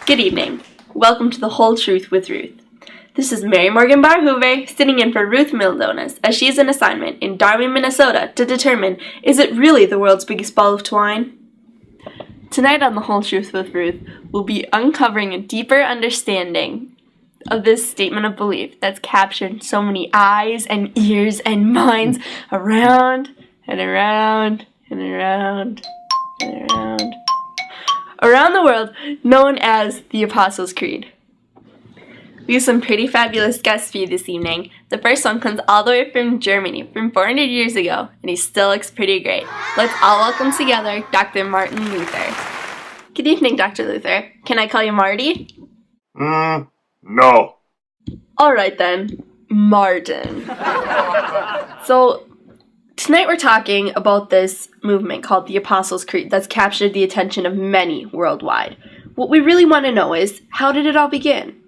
Good evening. Welcome to The Whole Truth with Ruth. This is Mary Morgan Barhoover sitting in for Ruth Mildonas as she is an assignment in Darwin, Minnesota to determine, is it really the world's biggest ball of twine? Tonight on The Whole Truth with Ruth, we'll be uncovering a deeper understanding of this statement of belief that's captured so many eyes and ears and minds around and around and around and around the world, known as the Apostles' Creed. We have some pretty fabulous guests for you this evening. The first one comes all the way from Germany, from 400 years ago, and he still looks pretty great. Let's all welcome together Dr. Martin Luther. Good evening, Dr. Luther. Can I call you Marty? No. All right then, Martin. So, tonight we're talking about this movement called the Apostles' Creed that's captured the attention of many worldwide. What we really want to know is, how did it all begin?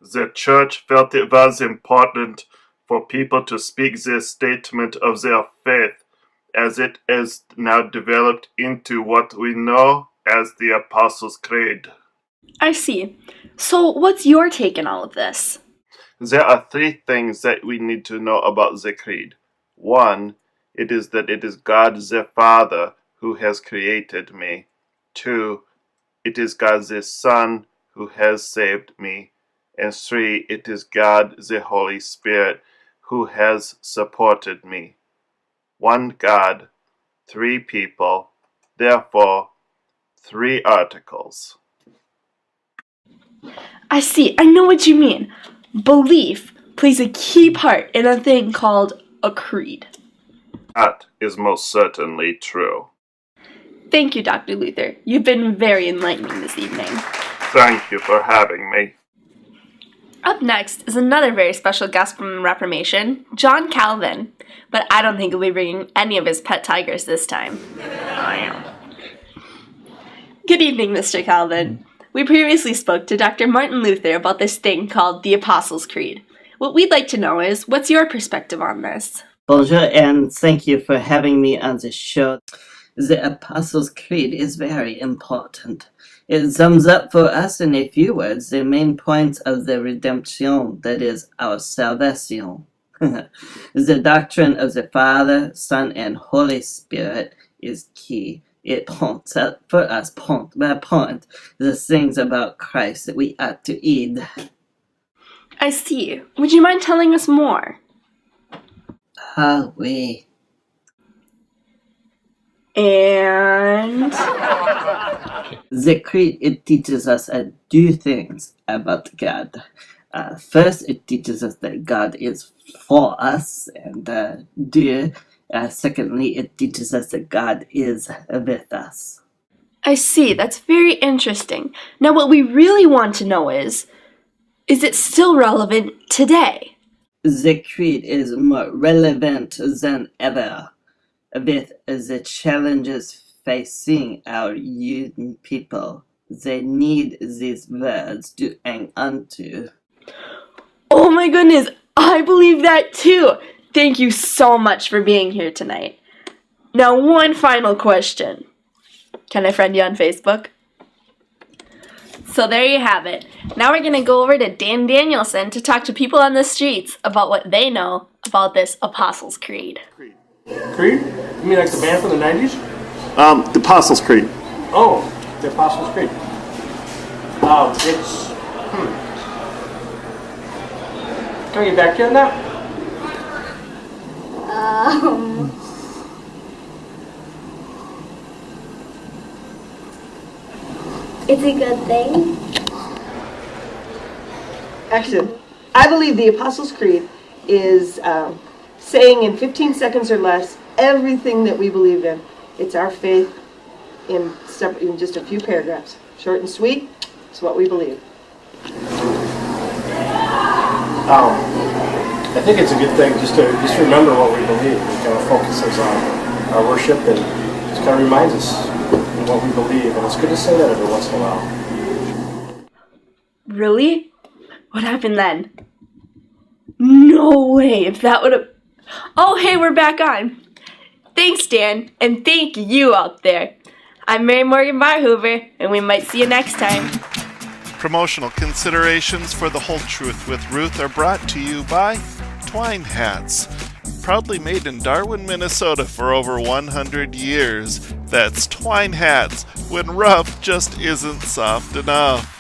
The church felt it was important for people to speak this statement of their faith as it is now developed into what we know as the Apostles' Creed. I see. So what's your take on all of this? There are three things that we need to know about the Creed. One, it is that it is God the Father who has created me. Two, it is God the Son who has saved me. And three, it is God the Holy Spirit who has supported me. One God, three people, therefore, three articles. I see. I know what you mean. Belief plays a key part in a thing called a creed. That is most certainly true. Thank you, Dr. Luther. You've been very enlightening this evening. Thank you for having me. Up next is another very special guest from the Reformation, John Calvin. But I don't think he'll be bringing any of his pet tigers this time. Good evening, Mr. Calvin. We previously spoke to Dr. Martin Luther about this thing called the Apostles' Creed. What we'd like to know is, what's your perspective on this? Bonjour, and thank you for having me on this show. The Apostles' Creed is very important. It sums up for us in a few words the main points of the redemption, that is, our salvation. The doctrine of the Father, Son, and Holy Spirit is key. It points out for us, point by point, the things about Christ that we ought to heed. I see. Would you mind telling us more? Oui. And The Creed, it teaches us two things about God. First, it teaches us that God is for us, and secondly, it teaches us that God is with us. I see. That's very interesting. Now, what we really want to know is it still relevant today? The Creed is more relevant than ever with the challenges facing our young people. They need these words to hang on to. Oh my goodness, I believe that too. Thank you so much for being here tonight. Now, one final question. Can I friend you on Facebook? So there you have it. Now we're going to go over to Dan Danielson to talk to people on the streets about what they know about this Apostles' Creed. Creed? You mean like the band from the 90s? The Apostles' Creed. Oh, the Apostles' Creed. It's... Can I get back to you on that? It's a good thing. Action. I believe the Apostles' Creed is saying in 15 seconds or less everything that we believe in. It's our faith in just a few paragraphs. Short and sweet. It's what we believe. I think it's a good thing just to remember what we believe. It kind of focuses on our worship and just kind of reminds us of what we believe. And it's good to say that every once in a while. Really? What happened then? No way, if that would have... Oh, hey, we're back on. Thanks, Dan, and thank you out there. I'm Mary Morgan Barhoover, and we might see you next time. Promotional considerations for The Whole Truth with Ruth are brought to you by Twine Hats, proudly made in Darwin, Minnesota for over 100 years. That's Twine Hats, when rough just isn't soft enough.